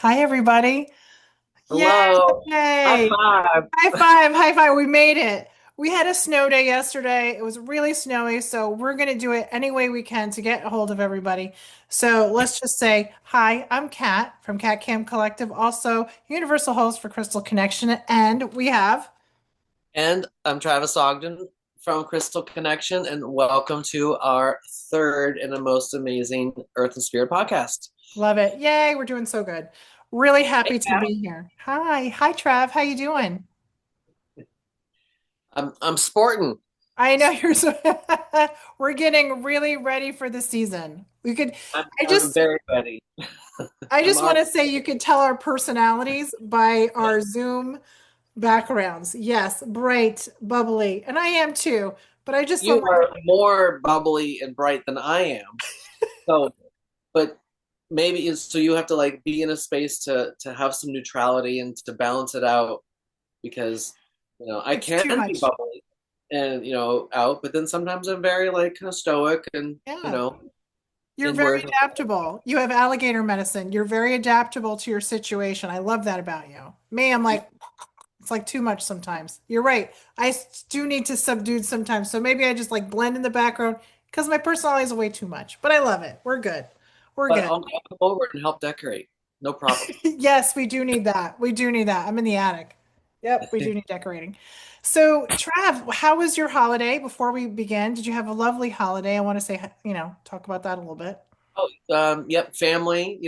Hi, everybody. Hello. High Yay! five. High five, high five. We made it. We had a snow day yesterday. It was really snowy, so we're going to do it any way we can to get a hold of everybody. So let's just say, hi, I'm Kat from Cat Cam Collective, also Universal host for Crystal Connection. And we have, And I'm Travis Ogden from Crystal Connection, and welcome to our third and the most amazing Earth and Spirit podcast. love it. Yay, we're doing so good. Really Hey, happy to Kat. be here. Hi. Hi, Trav. How you doing? I'm sporting. I know you're so we're getting really ready for the season. We could I'm, I I'm just very ready. I I'm just want already. to say you could tell our personalities by our Zoom backgrounds. Yes, bright, bubbly, and I am too. But I just love You are more bubbly and bright than I am. So, but maybe it's so you have to like be in a space to have some neutrality and to balance it out because I it's too can be much. bubbly and out, but then sometimes I'm very like kind of stoic and Yeah. You're very inward. adaptable. You have alligator medicine. You're very adaptable to your situation. I love that about you. Me, I'm like, it's like too much sometimes. You're right. Do need to subdue sometimes. So maybe I just like blend in the background because my personality is way too much. But I love it. We're good. We're But good. I'll come over and help decorate. No problem. Yes, we do need that. We do need that. I'm in the attic. Yep, we do need decorating. So, Trav, how was your holiday before we begin? Did you have a lovely holiday? I want to say, talk about that a little bit. Oh, yep, family,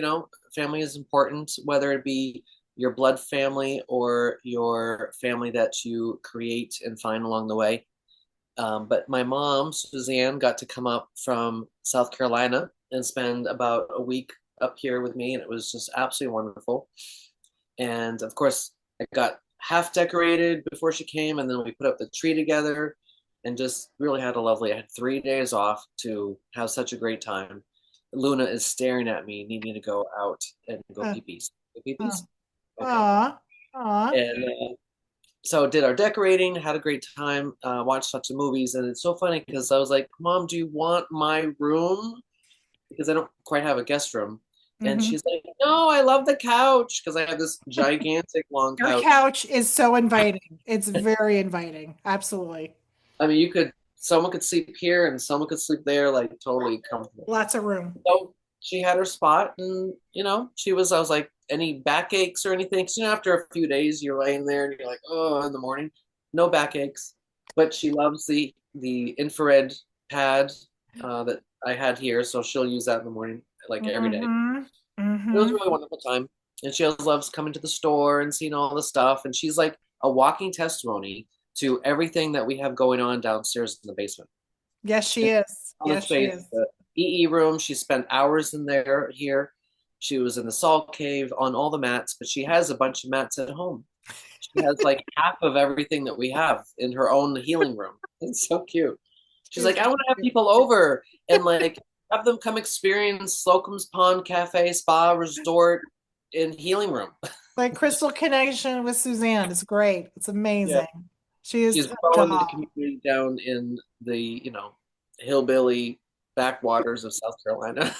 family is important, whether it be your blood family or your family that you create and find along the way. But my mom, Suzanne, got to come up from South Carolina and spend about a week up here with me, and it was just absolutely wonderful. And of course, I got half decorated before she came, and then we put up the tree together and just really had a lovely. I had 3 days off to have such a great time. Luna is staring at me, needing to go out and go Uh, pee pees. Go pee uh, pees? Okay. aw, aw. And so did our decorating, had a great time, watched lots of movies, and it's so funny because I was like, "Mom, do you want my room?" Because I don't quite have a guest room. And Hmm. she's like, "No, I love the couch because I have this gigantic long Your couch." couch is so inviting. It's very inviting. Absolutely. I mean, someone could sleep here and someone could sleep there, like totally comfortable. Lots of room. So she had her spot, and I was like, any backaches or anything? Because after a few days, you're laying there and you're like, oh, in the morning, no backaches. But she loves the infrared pad that I had here, so she'll use that in the morning, like every day. Hmm. It was a Hmm. really wonderful time, and she always loves coming to the store and seeing all the stuff. And she's like a walking testimony to everything that we have going on downstairs in the basement. Yes, she is. On the Yes, she space, is. the EE room. She spent hours in there here. She was in the salt cave on all the mats, but she has a bunch of mats at home. She has like half of everything that we have in her own healing room. It's so cute. She's She's like, I want to have people over and like have them come experience Slocum's Pond Cafe, Spa, Resort, and Healing Room. like Crystal Connection with Suzanne. It's great. It's Yeah. amazing. She is She's such a growing the hot. community down in the, hillbilly backwaters of South Carolina.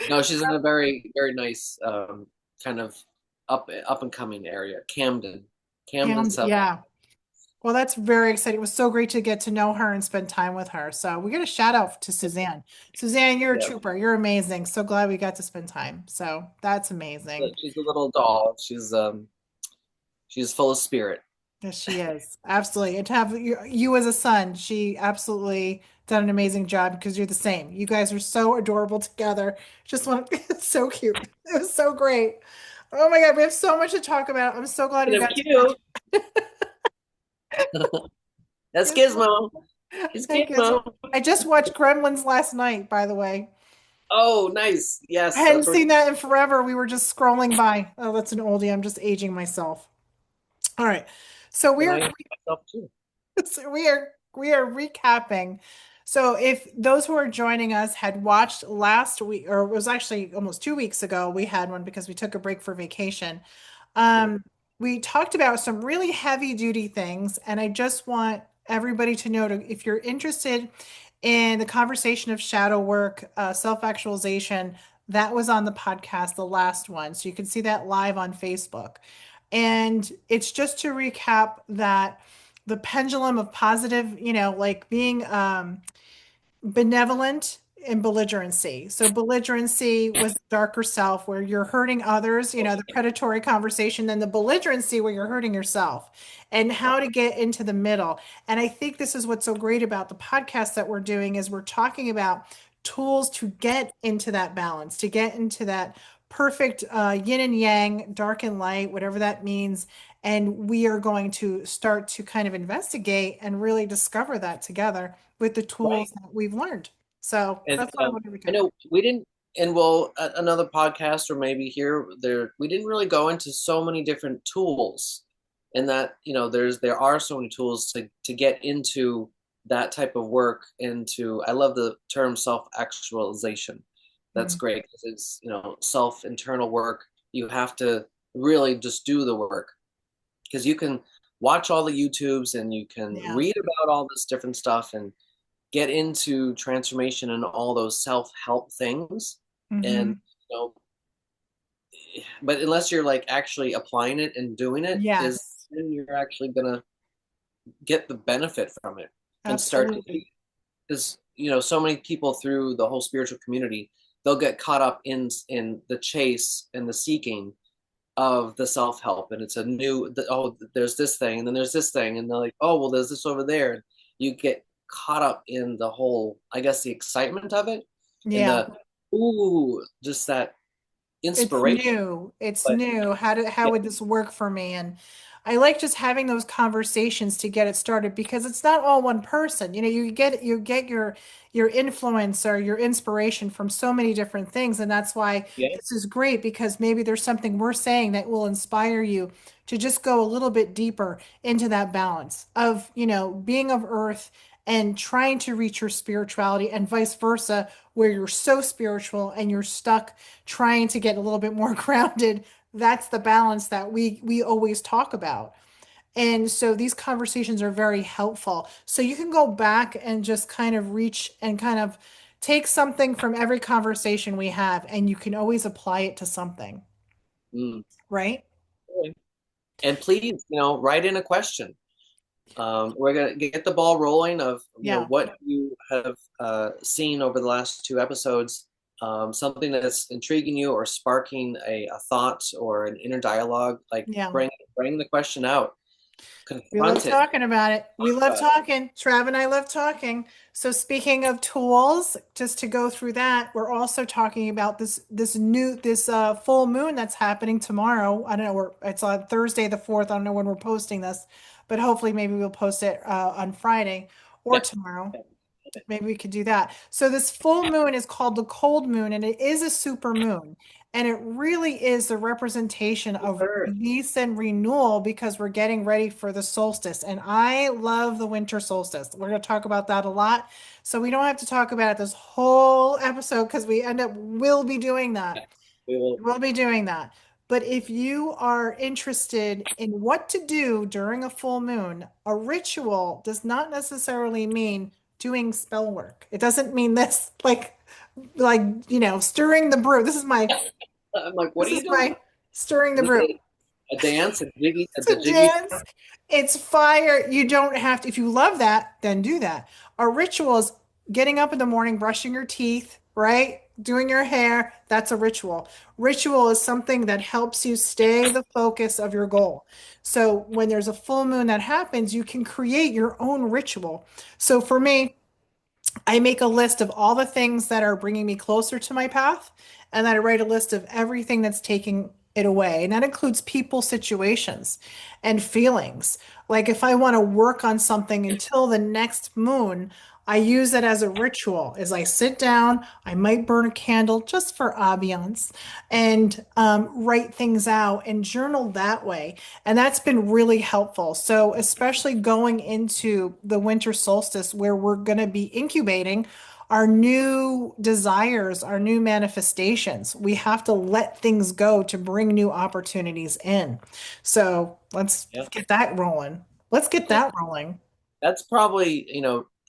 No, she's in a very, very nice kind of up and coming area, Camden, And South. yeah. Well, that's very exciting. It was so great to get to know her and spend time with her. So we got a shout out to Suzanne. Suzanne, you're a Yeah, trooper. You're amazing. So glad we got to spend time. So that's amazing. she's a little doll. She's full of spirit. Yes, she is. Absolutely. And to have you as a son, she absolutely done an amazing job because you're the same. You guys are so adorable together. Just want it's so cute. It was so great. Oh my God, we have so much to talk about. I'm so glad we Speaking of got to catch cute, that's up. Gizmo. It's Thank you. Gizmo. I just watched Gremlins last night, by the way. Oh, nice. I Yes, hadn't that's where seen that in forever. We were just scrolling by. Oh, that's an oldie. I'm just aging myself. All right. So and I am myself too. so we are recapping. So if those who are joining us had watched last week, or it was actually almost 2 weeks ago, we had one because we took a break for vacation. Yeah. Um, we talked about some really heavy duty things, and I just want everybody to know if you're interested in the conversation of shadow work, self-actualization, That was on the podcast, the last one. So you can see that live on Facebook. And it's just to recap that the pendulum of positive, like being benevolent and belligerency. So belligerency was the darker self where you're hurting others, the predatory conversation, then the belligerency where you're hurting yourself and how to get into the middle. And I think this is what's so great about the podcast that we're doing is we're talking about tools to get into that balance, to get into that perfect yin and yang, dark and light, whatever that means. And we are going to start to kind of investigate and really discover that together with the tools Right. that we've learned. So And that's what I wanted to I recap. know we didn't, and well, another podcast or maybe here there, we didn't really go into so many different tools, and that there are so many tools to get into that type of work. Into I love the term self actualization. That's Mm, great because it's self internal work. You have to really just do the work because you can watch all the YouTubes and you can yeah. read about all this different stuff and get into transformation and all those self-help things and Hmm. you know but unless you're like actually applying it and doing it is Yes, then you're actually gonna get the benefit from it and start to absolutely. see because so many people through the whole spiritual community they'll get caught up in the chase and the seeking of the self-help and it's a oh there's this thing and then there's this thing and they're like oh well there's this over there. You get caught up in the whole I guess the excitement of it and Yeah. the ooh just that It's inspiration. new. It's But new. How yeah, would this work for me? And I like just having those conversations to get it started because it's not all one person. You get your influence or your inspiration from so many different things. And that's why yeah. this is great because maybe there's something we're saying that will inspire you to just go a little bit deeper into that balance of, being of earth and trying to reach your spirituality and vice versa, where you're so spiritual and you're stuck trying to get a little bit more grounded. That's the balance that we always talk about. And so these conversations are very helpful. So you can go back and just kind of reach and kind of take something from every conversation we have, and you can always apply it to something, Mm. right? And please write in a question. We're gonna get the ball rolling of Yeah, what you have seen over the last two episodes, something that's intriguing you or sparking a thought or an inner dialogue. Like yeah. bring the question out, We love confront it, talking about it. We talk love about it. talking. Trav and I love talking. So speaking of tools, just to go through that, we're also talking about this full moon that's happening tomorrow. I don't know, it's on Thursday the 4th. I don't know when we're posting this, but hopefully maybe we'll post it on Friday or Yep. tomorrow. Yep. Maybe we could do that. So this full moon is called the cold moon, and it is a super moon. And it really is the representation of Sure. release and renewal because we're getting ready for the solstice. And I love the winter solstice. We're going to talk about that a lot. So we don't have to talk about it this whole episode because we'll be doing that. Yeah. We will. We'll be doing that. But if you are interested in what to do during a full moon, a ritual does not necessarily mean doing spell work. It doesn't mean this like stirring the brew. I'm like, what This are you is doing? my stirring the Is brew. it a dance, the To jiggy? dance. It's fire. You don't have to. If you love that, then do that. A ritual is getting up in the morning, brushing your teeth, right? Doing your hair. That's a ritual. Ritual is something that helps you stay the focus of your goal. So when there's a full moon that happens, you can create your own ritual. So for me, I make a list of all the things that are bringing me closer to my path, and then I write a list of everything that's taking it away. And that includes people, situations, and feelings. Like if I want to work on something until the next moon, I use it as a ritual. As I sit down, I might burn a candle just for ambiance and write things out and journal that way. And that's been really helpful. So, especially going into the winter solstice where we're going to be incubating our new desires, our new manifestations. We have to let things go to bring new opportunities in. So, let's Yeah. get that rolling. Let's get And that rolling. that's probably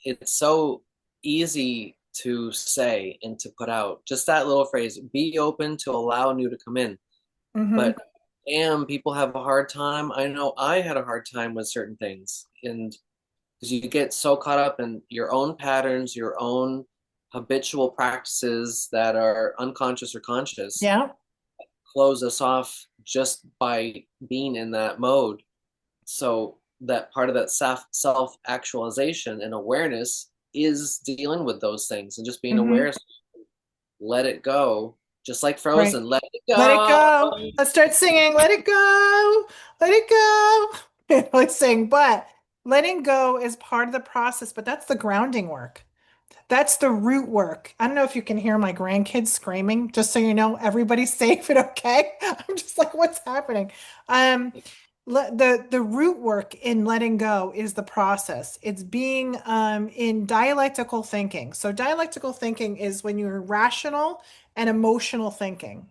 it's so easy to say and to put out. Just that little phrase, be open to allow new to come in. Hmm. But damn, people have a hard time. I know I had a hard time with certain things. And because you get so caught up in your own patterns, your own habitual practices that are unconscious or conscious, Yeah. close us off just by being in that mode. So that part of that self actualization and awareness is dealing with those things and just being Hmm. aware, let it go, just like Right. Frozen, let it Let it go. go. Let's start singing. Let it go. Let it go. Let's sing. But letting go is part of the process, but that's the grounding work. That's the root work. I don't know if you can hear my grandkids screaming, just so you know, everybody's safe and okay. I'm just like, what's happening? Um, the root work in letting go is the process. It's being in dialectical thinking. So dialectical thinking is when you're rational and emotional thinking.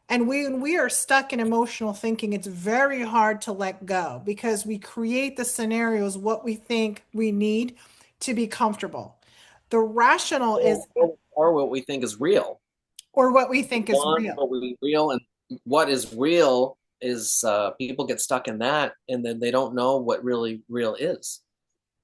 And when we are stuck in emotional thinking, it's very hard to let go because we create the scenarios what we think we need to be comfortable. The rational is, Or what we think is real. or what we We think is want real. what we real, and what is real is people get stuck in that, and then they don't know what really real is.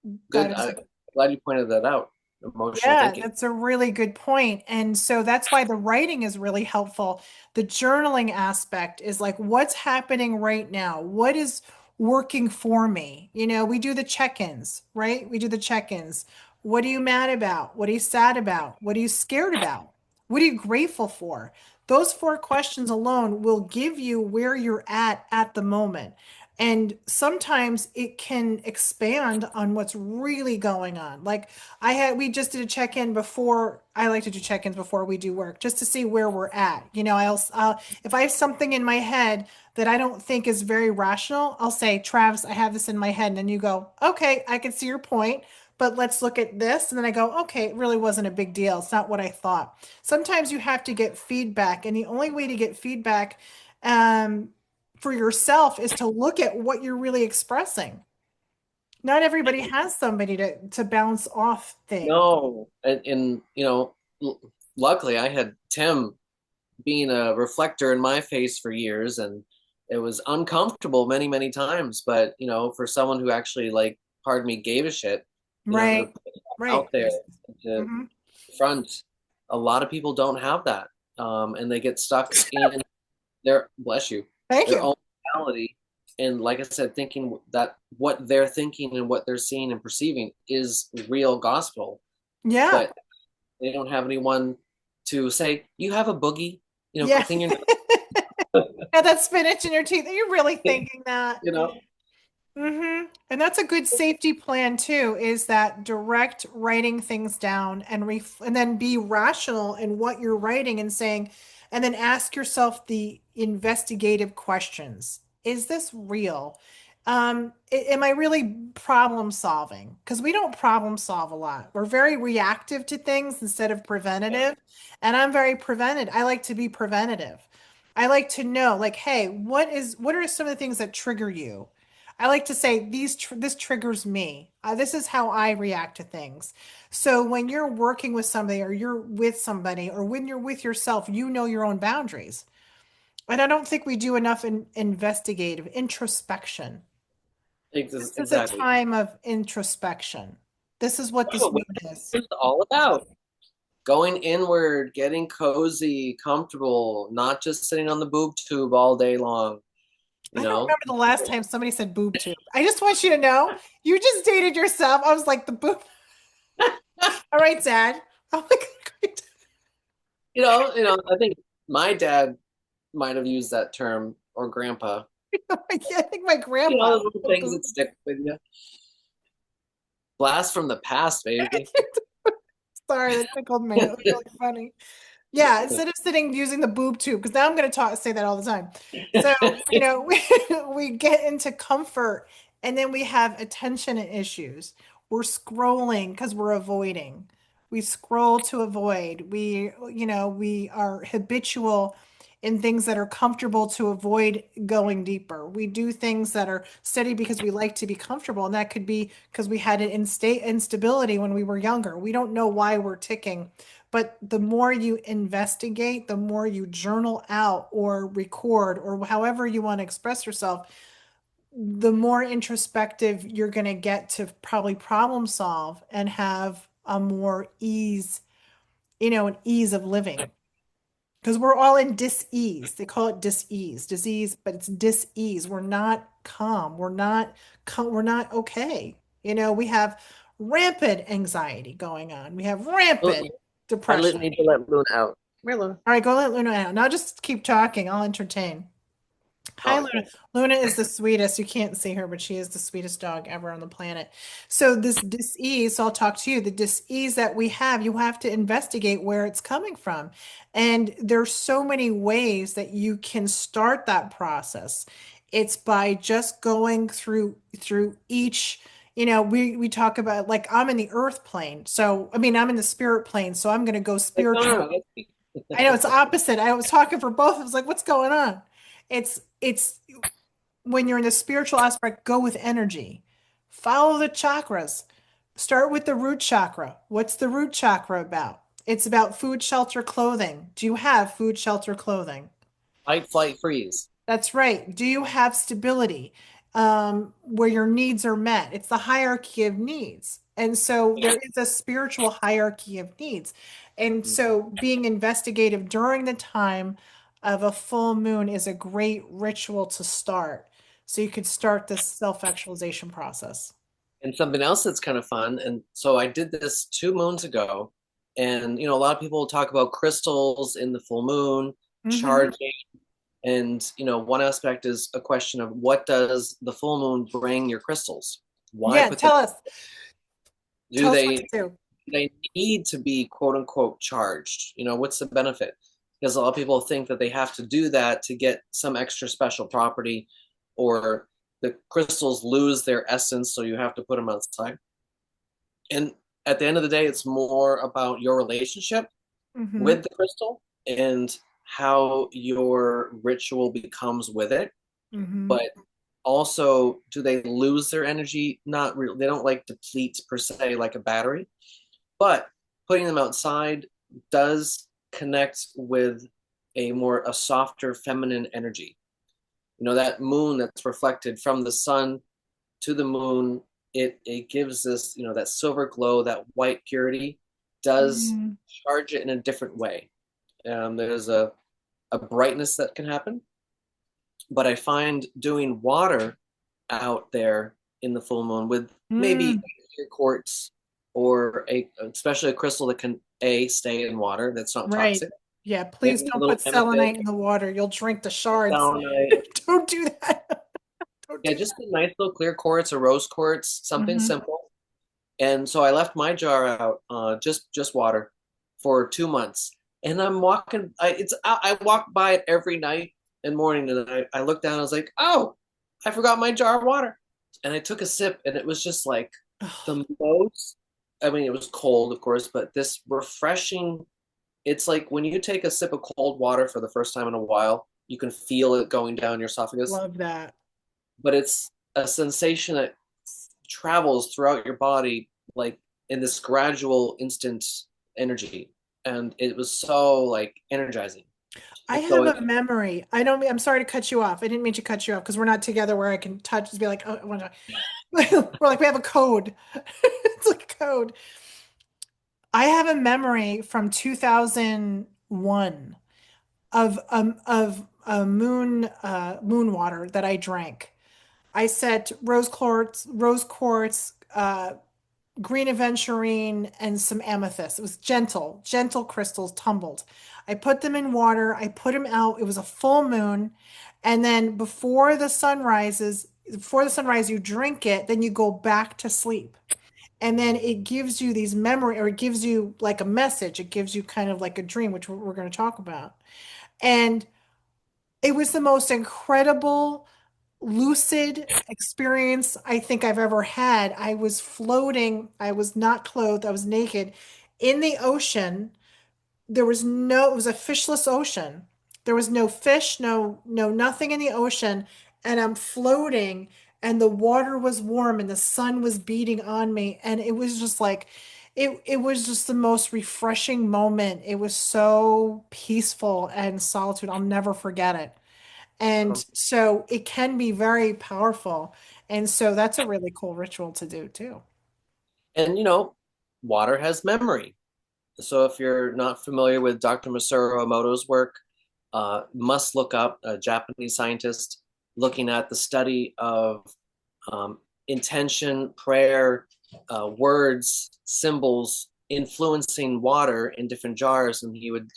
That Good. is I'm glad you pointed that out. Emotional Yeah, thinking. that's a really good point. And so that's why the writing is really helpful. The journaling aspect is like, what's happening right now? What is working for me? You know, we do the check-ins, right? We do the check-ins. What are you mad about? What are you sad about? What are you scared about? What are you grateful for? Those four questions alone will give you where you're at the moment. And sometimes it can expand on what's really going on. Like we just did a check-in before. I like to do check-ins before we do work just to see where we're at. You know, if I have something in my head that I don't think is very rational, I'll say, Travis, I have this in my head. And then you go, okay, I can see your point, but let's look at this. And then I go, okay, it really wasn't a big deal. It's not what I thought. Sometimes you have to get feedback, and the only way to get feedback um, for yourself is to look at what you're really expressing. Not everybody has somebody to bounce off things. No, and luckily I had Tim being a reflector in my face for years, and it was uncomfortable many, many times. But for someone who actually, like, pardon me, gave a shit, to Right. put it Right. out there, to Hmm. front, a lot of people don't have that, and they get stuck in their, bless you, Thank their you. own reality. And like I said, thinking that what they're thinking and what they're seeing and perceiving is real gospel, Yeah. but they don't have anyone to say, "You have a boogie," Yeah. clean your And that spinach in your teeth. Are you really nose, thinking that? you know. And that's a good safety plan too, is that direct writing things down and then be rational in what you're writing and saying, and then ask yourself the investigative questions. Is this real? Am I really problem solving? Because we don't problem solve a lot. We're very reactive to things instead of preventative. And I'm very preventative. I like to be preventative. I like to know, like, hey, what are some of the things that trigger you? I like to say this triggers me. This is how I react to things. So when you're working with somebody or you're with somebody or when you're with yourself, you know your own boundaries. And I don't think we do enough investigative introspection. This is a Exactly. time of introspection. This is what this Oh, what room is. it's all about. Going inward, getting cozy, comfortable, not just sitting on the boob tube all day long, I you don't know? remember the last time somebody said boob tube. I just want you to know, you just dated yourself. I was like the boob. All right, Dad. I'm like, I think my dad might have used that term, or grandpa. I think my grandpa. The little things that stick with you. Blast from the past, baby. Sorry, that tickled me. It was really funny. Yeah, instead of sitting using the boob tube, because now I'm going to say that all the time. So, we get into comfort and then we have attention issues. We're scrolling because we're avoiding. We scroll to avoid. We are habitual in things that are comfortable to avoid going deeper. We do things that are steady because we like to be comfortable, and that could be because we had an instability when we were younger. We don't know why we're ticking, but the more you investigate, the more you journal out or record or however you want to express yourself, the more introspective you're going to get to probably problem solve and have a more ease, an ease of living. Because we're all in dis-ease. They call it dis-ease, disease, but it's dis-ease. We're not calm. We're not okay. We have rampant anxiety going on. We have Well, rampant I depression. need to let Luna out. Where Luna? All right, go let Luna out. Now just keep talking. I'll entertain. Hi, Oh, Luna. Luna is the sweetest. You can't see her, but she is the sweetest dog ever on the planet. So this dis-ease, so I'll talk to you. The dis-ease that we have, you have to investigate where it's coming from. And there's so many ways that you can start that process. It's by just going through each, we talk about like I'm in the earth plane. So I mean I'm in the spirit plane. So I'm gonna go like, no, no, spiritual. no, let's be- I know it's opposite. I was talking for both. I was like, what's going on? It's when you're in the spiritual aspect, go with energy. Follow the chakras. Start with the root chakra. What's the root chakra about? It's about food, shelter, clothing. Do you have food, shelter, clothing? fight, flight, freeze. That's right. Do you have stability where your needs are met? It's the hierarchy of needs. And so there is a spiritual hierarchy of needs. And so being investigative during the time of a full moon is a great ritual to start. So you could start this self-actualization process. And something else that's kind of fun. And so I did this 2 moons ago. And, a lot of people talk about crystals in the full moon, Hmm. charging. And, one aspect is a question of what does the full moon bring your crystals? Why Yeah, put them? Do tell us what they to do. they need to be quote unquote charged? What's the benefit? Because a lot of people think that they have to do that to get some extra special property, or the crystals lose their essence, so you have to put them outside. And at the end of the day, it's more about your relationship Hmm. with the crystal and how your ritual becomes with it. Hmm. But also, do they lose their energy? Not really. They don't like deplete per se like a battery, but putting them outside does connect with a softer feminine energy. That moon that's reflected from the sun to the moon, it gives this, that silver glow, that white purity does Hmm. charge it in a different way. There's a brightness that can happen, but I find doing water out there in the full moon with maybe Mm. clear quartz, or especially a crystal that can stay in water that's not Right. toxic. Yeah, please Maybe a don't little put amethyst, selenite in the water. You'll drink the shards. selenite. Don't do that. Don't Yeah, do just a nice little clear quartz or rose quartz, that. something Hmm. simple. And so I left my jar out, just water, for 2 months. And I'm walking. I walk by it every night and morning, and I looked down. I was like, oh, I forgot my jar of water. And I took a sip, and it was just like the most. I mean, it was cold, of course, but this refreshing. It's like when you take a sip of cold water for the first time in a while, you can feel it going down your esophagus, Love that. but it's a sensation that travels throughout your body like in this gradual instant energy, and it was so like energizing. I And so have a memory. I'm sorry to cut you off. I didn't mean to cut you off because we're not together where I can touch and be like, oh, I want to. We're like, we have a code. It's like a code. I have a memory from 2001 of a moon water that I drank. I set rose quartz, green aventurine, and some amethyst. It was gentle crystals tumbled. I put them in water. I put them out. It was a full moon. And then before the sunrise, you drink it, then you go back to sleep. And then it gives you these memory, or it gives you like a message. It gives you kind of like a dream, which we're going to talk about. And it was the most incredible lucid experience I think I've ever had. I was floating, I was not clothed, I was naked in the ocean. It was a fishless ocean. There was no fish, no nothing in the ocean, and I'm floating and the water was warm and the sun was beating on me and it was just like it was just the most refreshing moment. It was so peaceful and solitude. I'll never forget it. And Um, so it can be very powerful. And so that's a really cool ritual to do too. and water has memory. So if you're not familiar with Dr. Masaru Emoto's work, must look up a Japanese scientist looking at the study of um, intention, prayer, words, symbols influencing water in different jars, and he would,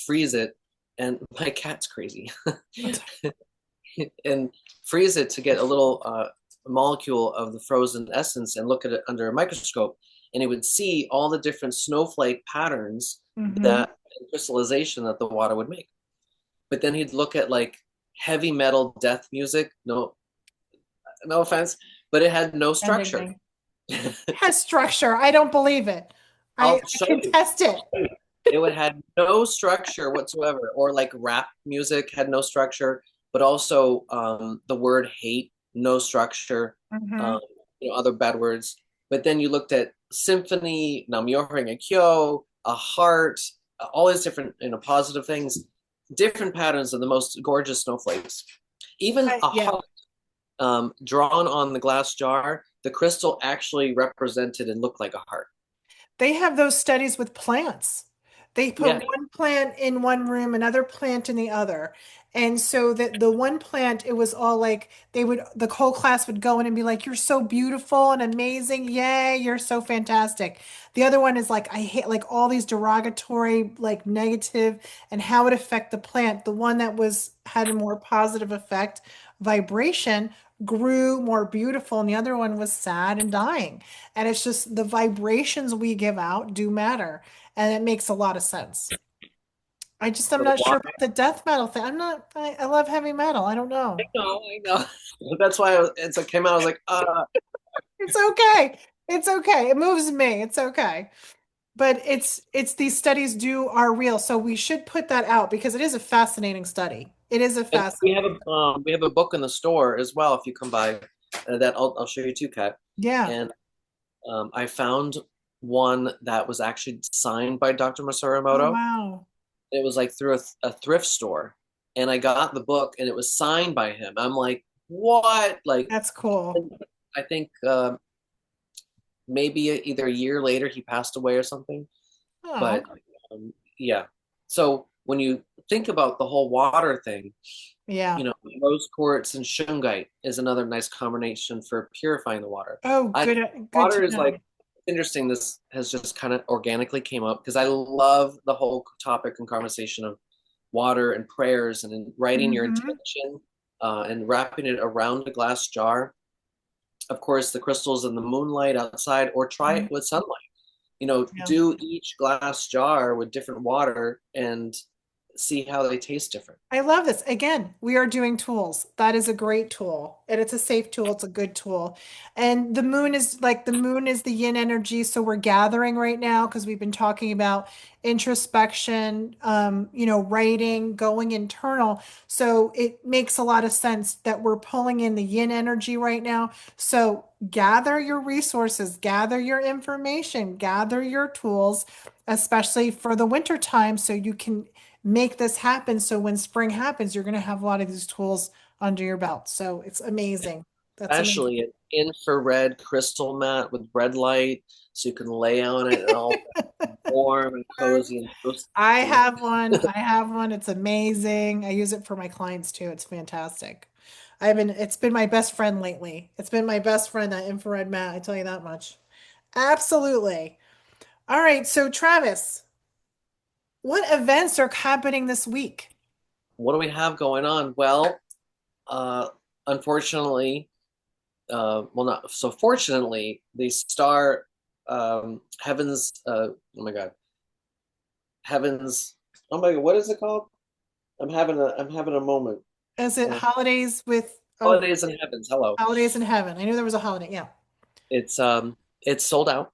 freeze it. And my cat's crazy, and freeze it to get a little molecule of the frozen essence, and look at it under a microscope, and he would see all the different snowflake patterns Hmm. that crystallization that the water would make. But then he'd look at like heavy metal death music. No offense, but it had no Ending structure. me. Has structure. I don't believe it. I I'll show can you. test it. It would had no structure whatsoever, or like rap music had no structure, but also the word hate, no structure, Hmm. um, other bad words. But then you looked at symphony, Nam-myoho Kyo, a heart, all these different, positive things, different patterns of the most gorgeous snowflakes. Even a Yeah. heart drawn on the glass jar, the crystal actually represented and looked like a heart. They have those studies with plants. They put Yeah, one plant in one room, another plant in the other. And so that the one plant, it was all like the whole class would go in and be like, "You're so beautiful and amazing. Yay, you're so fantastic." The other one is like, "I hate like all these derogatory, like negative and how it affect the plant." The one that had a more positive effect, vibration, grew more beautiful, and the other one was sad and dying. And it's just the vibrations we give out do matter. And it makes a lot of sense. I'm for the not sure water. about the death metal thing. I love heavy metal. I don't I know. know, I know. That's why it's like came out. I was like, It's okay. It's okay. It moves me. It's okay. But it's these studies are real. So we should put that out because it is a fascinating study. It is a and fascinating. we have a book in the store as well. If you come by, that I'll show you too, Kat. Yeah. And I found one that was actually signed by Dr. Masaru Oh, Emoto. wow. It was like through a thrift store, and I got the book, and it was signed by him. I'm like, what? Like, That's cool. I think maybe either a year later he passed away or something. Oh, But yeah. So when you think about the whole water thing, yeah. rose quartz and shungite is another nice combination for purifying the water. Oh, I good Water to is know. like interesting. This has just kind of organically came up because I love the whole topic and conversation of water and prayers and in writing your Hmm. intention and wrapping it around a glass jar. Of course, the crystals in the moonlight outside, or try it with sunlight. Yeah. Do each glass jar with different water and see how they taste different. I love this. Again, we are doing tools. That is a great tool. And it's a safe tool. It's a good tool. And the moon is the yin energy. So we're gathering right now because we've been talking about introspection, writing, going internal. So it makes a lot of sense that we're pulling in the yin energy right now. So gather your resources, gather your information, gather your tools, especially for the winter time, so you can make this happen. So when spring happens, you're going to have a lot of these tools under your belt. So it's amazing. That's amazing. Especially an infrared crystal mat with red light, so you can lay on it and all warm and cozy and I toasty. have one. I have one. It's amazing. I use it for my clients too. It's fantastic. It's been my best friend lately. It's been my best friend, that infrared mat. I tell you that much. Absolutely. All right. So Travis, what events are happening this week? What do we have going on? Well, uh, unfortunately, well, not so fortunately, the star Heavens. Oh my God, Heavens. Oh my God, what is it called? I'm having a moment. Is it Uh, Holidays in Heavens. Hello. holidays in heaven? I knew there was a holiday. Yeah. It's sold out.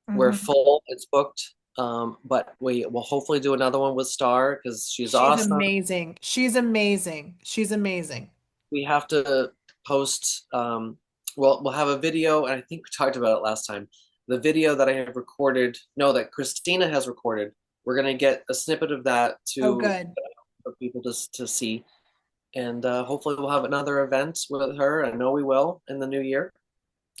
We're Hmm. full. It's booked. But we will hopefully do another one with Star because she's She's awesome. amazing. She's amazing. She's amazing. We have to post, well, we'll have a video, and I think we talked about it last time. The video that I have recorded, no, that Christina has recorded, we're going to get a snippet of that Oh, to good. for people to see. And hopefully we'll have another event with her. I know we will in the new year.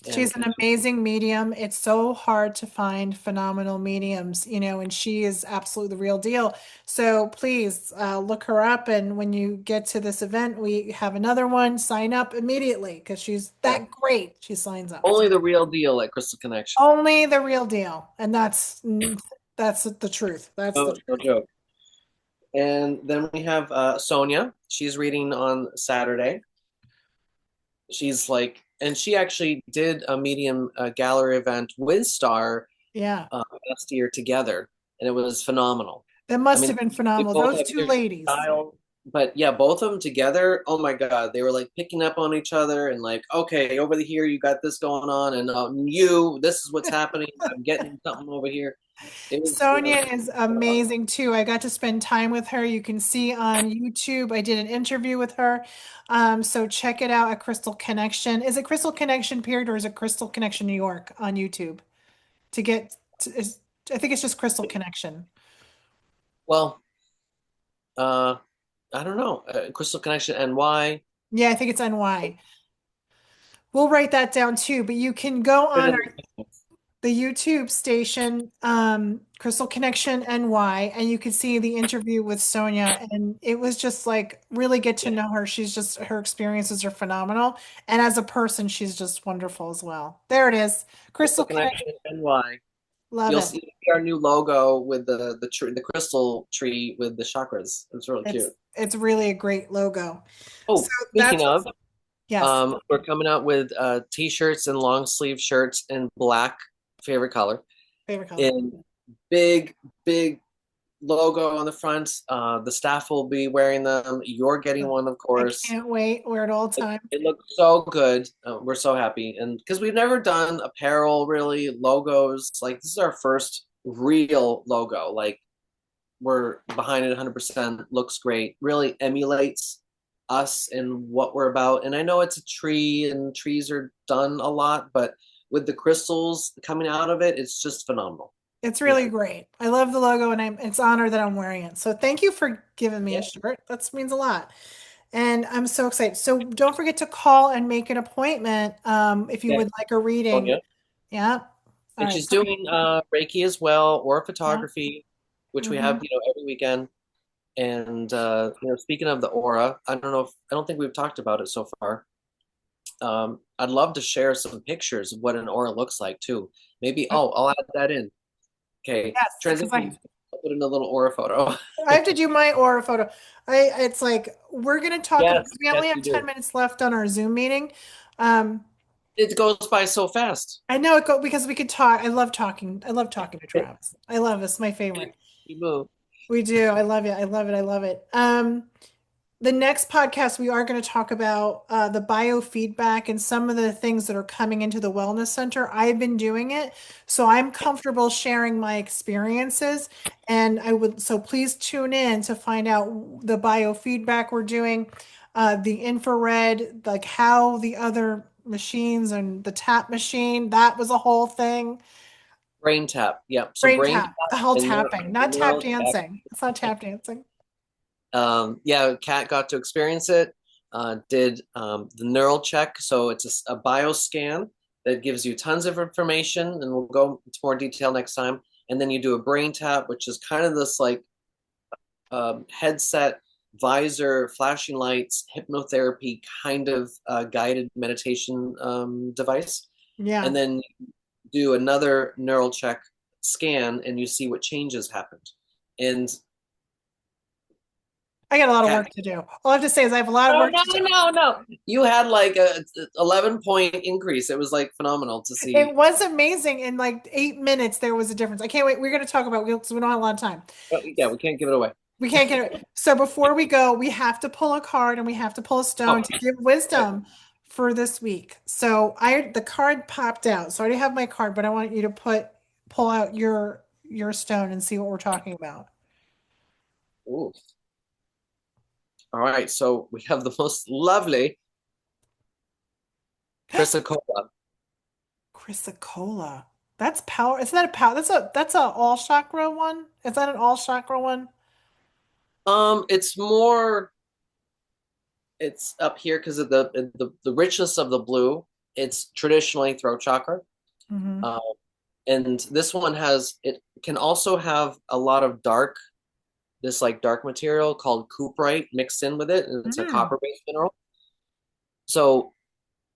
And She's an amazing medium. It's so hard to find phenomenal mediums, and she is absolutely the real deal. So please look her up. And when you get to this event, we have another one. Sign up immediately because she's yeah, that great. She signs up. only the real deal at Crystal Connection. Only the real deal. And that's the truth. That's the No, no truth. joke. And then we have Sonia. She's reading on Saturday. She's like, and she actually did a medium gallery event with Star Yeah. last year together, and it was phenomenal. That I must mean, have been they phenomenal. both Those have two different ladies. styles, but yeah, both of them together. Oh my God, they were like picking up on each other and like, okay, over here you got this going on, and this is what's happening. I'm getting something over here. It was Sonia is amazing too. I got to spend time with her. You can see on YouTube. I did an interview with her. So check it out at Crystal Connection. Is it Crystal Connection period or is it Crystal Connection New York on YouTube? To get I think it's just Crystal Connection. well, uh, I don't know, Crystal Connection NY. Yeah, I think it's NY. We'll write that down too, but you can go Put on it the YouTube station, Crystal Connection NY, and you could see the interview with Sonia. And it was just like really get to in know her. Her experiences are phenomenal. And as a person, she's just wonderful as well. There it is. Crystal Crystal Connection Connection. NY. Love You'll it. see our new logo with the crystal tree with the chakras. It's really It's cute. it's really a great logo. So Oh, speaking that's of, yes, we're coming out with t-shirts and long sleeve shirts in black, favorite color, favorite color. in big, big logo on the front. The staff will be wearing them. You're getting one, of I course. can't wait. Wear it all the It, time. it looks so good. We're so happy, and because we've never done apparel, really logos. Like this is our first real logo. Like we're behind it 100%. Looks great. Really emulates us and what we're about. And I know it's a tree, and trees are done a lot, but with the crystals coming out of it, it's just phenomenal. It's Yeah. really great. I love the logo and it's honored that I'm wearing it. So thank you for giving me a Yeah. shirt. That means a lot. And I'm so excited. So don't forget to call and make an appointment if you Yeah. would like a reading. Sonia. Yeah. All And right. she's Great. doing Reiki as well, or Yeah. photography, which we Hmm. have, every weekend. And speaking of the aura, I don't think we've talked about it so far. I'd love to share some pictures of what an aura looks like too. Maybe, I'll add that in. Okay, Yes, because transition. I'll put in a little aura photo. I have to do my aura photo. It's like we're gonna talk about Yes, we yes, only have you 10 do. minutes left on our Zoom meeting. Um, It goes by so fast. I know because we could talk. I love talking. I love talking to Travis. I love this. My favorite. You move. We do. I love it. I love it. I love it. The next podcast, we are going to talk about the biofeedback and some of the things that are coming into the wellness center. I've been doing it, so I'm comfortable sharing my experiences. And so please tune in to find out the biofeedback we're doing, the infrared, like how the other machines and the tap machine, that was a whole thing. Brain tap. Yep. So Brain brain tap tap, the whole and tapping, not tap neural check. dancing. It's not tap dancing. Yeah, Kat got to experience it. Did the neural check. So it's a bioscan that gives you tons of information, and we'll go into more detail next time. And then you do a brain tap, which is kind of this like headset, visor, flashing lights, hypnotherapy kind of guided meditation device. Yeah. And then do another neural check scan, and you see what changes happened. And I got a lot of Kat, work to do. All I have to say is I have a lot of no, work no, to do. no, no. You had like a 11-point increase. It was like phenomenal to It see. was amazing. In like 8 minutes, there was a difference. I can't wait. We're going to talk about because we don't have a lot of time. Yeah, we can't give it away. We can't get it. So before we go, we have to pull a card and we have to pull a Oh, stone to give wisdom for this week. So the card popped out. So I already have my card, but I want you to pull out your your stone and see what we're talking about. Ooh. All right, so we have the most lovely chrysocolla. Chrysocolla. That's power. Isn't that a power? That's a all chakra one. Is that an all chakra one? It's more, it's up here because of the richness of the blue. It's traditionally throat chakra. Hmm. Uh, and this one has, it can also have a lot of dark, this like dark material called cuprite mixed in with it, and it's a Mm. copper-based mineral. So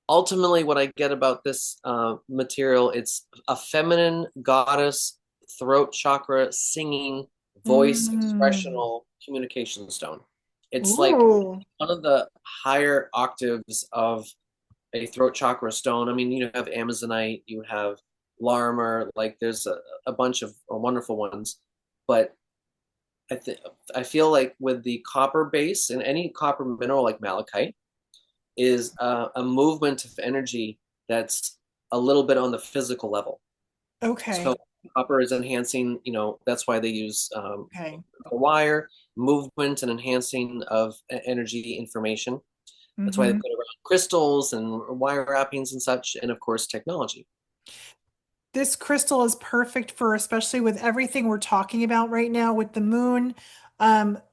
ultimately, what I get about this material, it's a feminine goddess throat chakra singing voice Mm. expressional communication stone. It's like Ooh. one of the higher octaves of a throat chakra stone. I mean, you have Amazonite, you have Larmor, like there's a bunch of wonderful ones, but I think I feel like with the copper base and any copper mineral like malachite is a movement of energy that's a little bit on the physical level. So Okay. copper is enhancing, that's why they use Okay. the wire, movement and enhancing of energy information. That's why they Hmm. put around crystals and wire wrappings and such, and of course, technology. This crystal is perfect for, especially with everything we're talking about right now with the moon,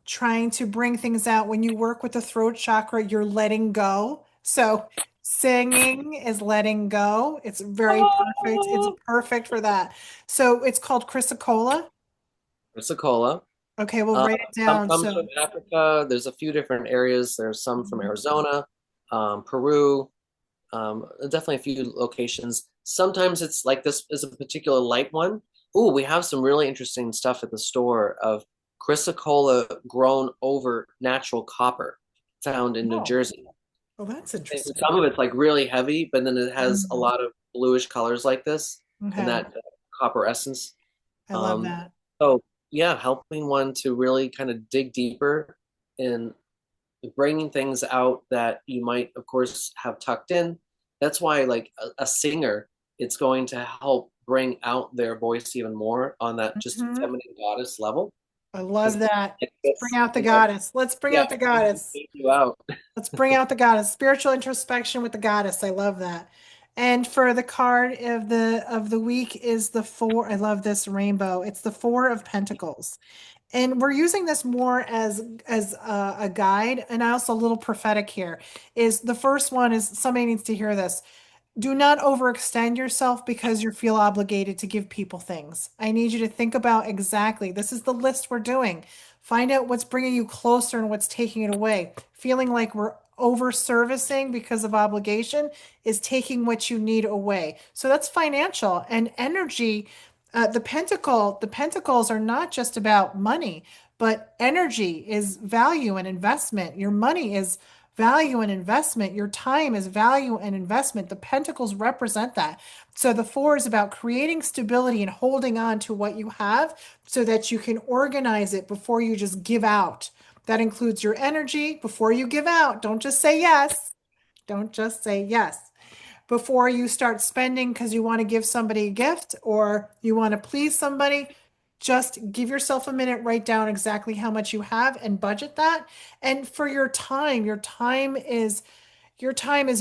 trying to bring things out. When you work with the throat chakra, you're letting go. So singing is letting go. It's very perfect. It's Oh, perfect for that. So it's called chrysocolla. Pensacola. Okay, we'll Uh, write it some down. comes from So Africa. There's a few different areas. There's some from mhm. Arizona, Peru, definitely a few locations. Sometimes it's like this is a particular light one. Ooh, we have some really interesting stuff at the store of chrysocolla grown over natural copper found in New Oh, Jersey. well, that's And interesting. some of it's like really heavy, but then it has a Mhm. lot of bluish colors like this and Okay, that copper essence. I love Um, that. so yeah, helping one to really kind of dig deeper in bringing things out that you might, of course, have tucked in. That's why, like a singer, it's going to help bring out their voice even more on that just Mhm. feminine goddess level. I Because love that. it Let's bring gets, out the goddess. Let's bring yeah, out the it goddess. you out. Let's bring out the goddess. Spiritual introspection with the goddess. I love that. And for the card of the week is the four. I love this rainbow. It's the Four of Pentacles. And we're using this more as a guide and also a little prophetic here. Is the first one is somebody needs to hear this. Do not overextend yourself because you feel obligated to give people things. I need you to think about exactly, this is the list we're doing. Find out what's bringing you closer and what's taking it away. Feeling like we're over servicing because of obligation is taking what you need away. So that's financial and energy. The pentacles are not just about money, but energy is value and investment. Your money is value and investment. Your time is value and investment. The pentacles represent that. So the four is about creating stability and holding on to what you have so that you can organize it before you just give out. That includes your energy before you give out. Don't just say yes. Don't just say yes before you start spending because you want to give somebody a gift or you want to please somebody. Just give yourself a minute, write down exactly how much you have and budget that. And for your time is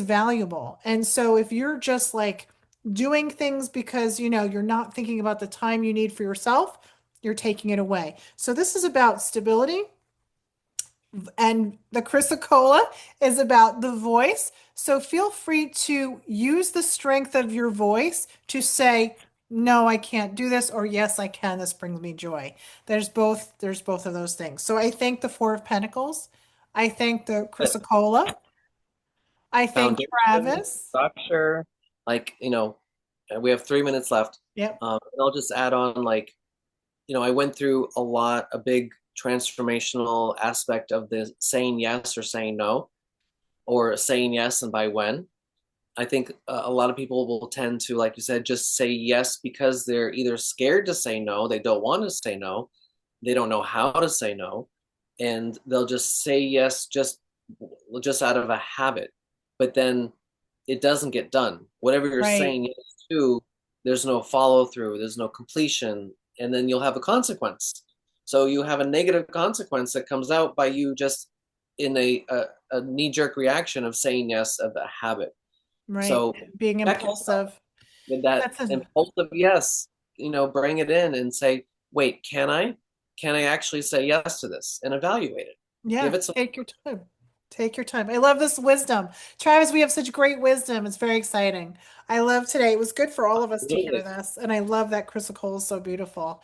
valuable. And so if you're just like doing things because you're not thinking about the time you need for yourself, you're taking it away. So this is about stability, and the chrysocolla is about the voice. So feel free to use the strength of your voice to say, no, I can't do this, or yes, I can. This brings me joy. There's both of those things. So I thank the Four of Pentacles. I thank the chrysocolla. I thank Foundation, Travis. structure, like, we have 3 minutes left. Yep. And I'll just add on, like, I went through a big transformational aspect of the saying yes or saying no, or saying yes and by when. I think a lot of people will tend to, like you said, just say yes because they're either scared to say no, they don't want to say no, they don't know how to say no, and they'll just say yes just out of a habit. But then it doesn't get done. Whatever you're Right. saying yes to, there's no follow through, there's no completion. and then you'll have a consequence. So you have a negative consequence that comes out by you just in a knee-jerk reaction of saying yes of a habit. Right. So Being check yourself impulsive. with that That's a, impulsive yes, bring it in and say, wait, can I actually say yes to this, and evaluate it. Give yeah, it some. take your time. Take your time. I love this wisdom. Travis, we have such great wisdom. It's very exciting. I love today. It was good for all of us to hear Absolutely. this. And I love that Crystal Cole is so beautiful.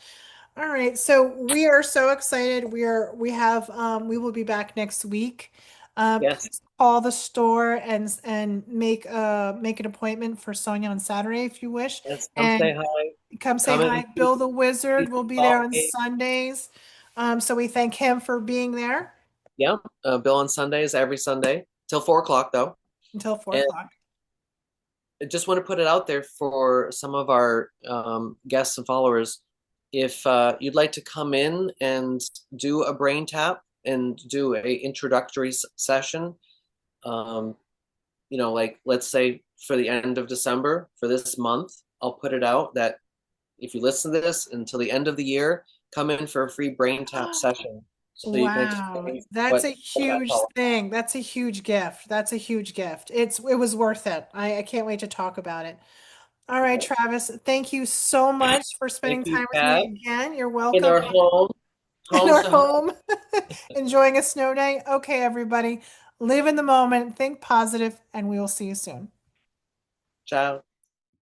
All right. So we are so excited. We will be back next week. Yes, Please call the store and make an appointment for Sonia on Saturday if you wish. yes, come say And hi. come say Come hi. and Bill the Wizard see will some be there golf on game. Sundays. So we thank him for being there Yeah, Bill on Sundays, every Sunday till 4 o'clock though. until four And o'clock. I just want to put it out there for some of our guests and followers. If you'd like to come in and do a brain tap and do a introductory session, um, like let's say for the end of December for this month, I'll put it out that if you listen to this until the end of the year, come in for a free brain tap session so you can Wow, experience that's a what that's huge all about. thing. That's a huge gift. That's a huge gift. It was worth it. I can't wait to talk about it. All right, Okay. Travis, thank you so much for Thank spending you, time with Kat. me again. You're In welcome. our home, In home our to home. home, enjoying a snow day. Okay, everybody, live in the moment, think positive, and we will see you soon. Ciao.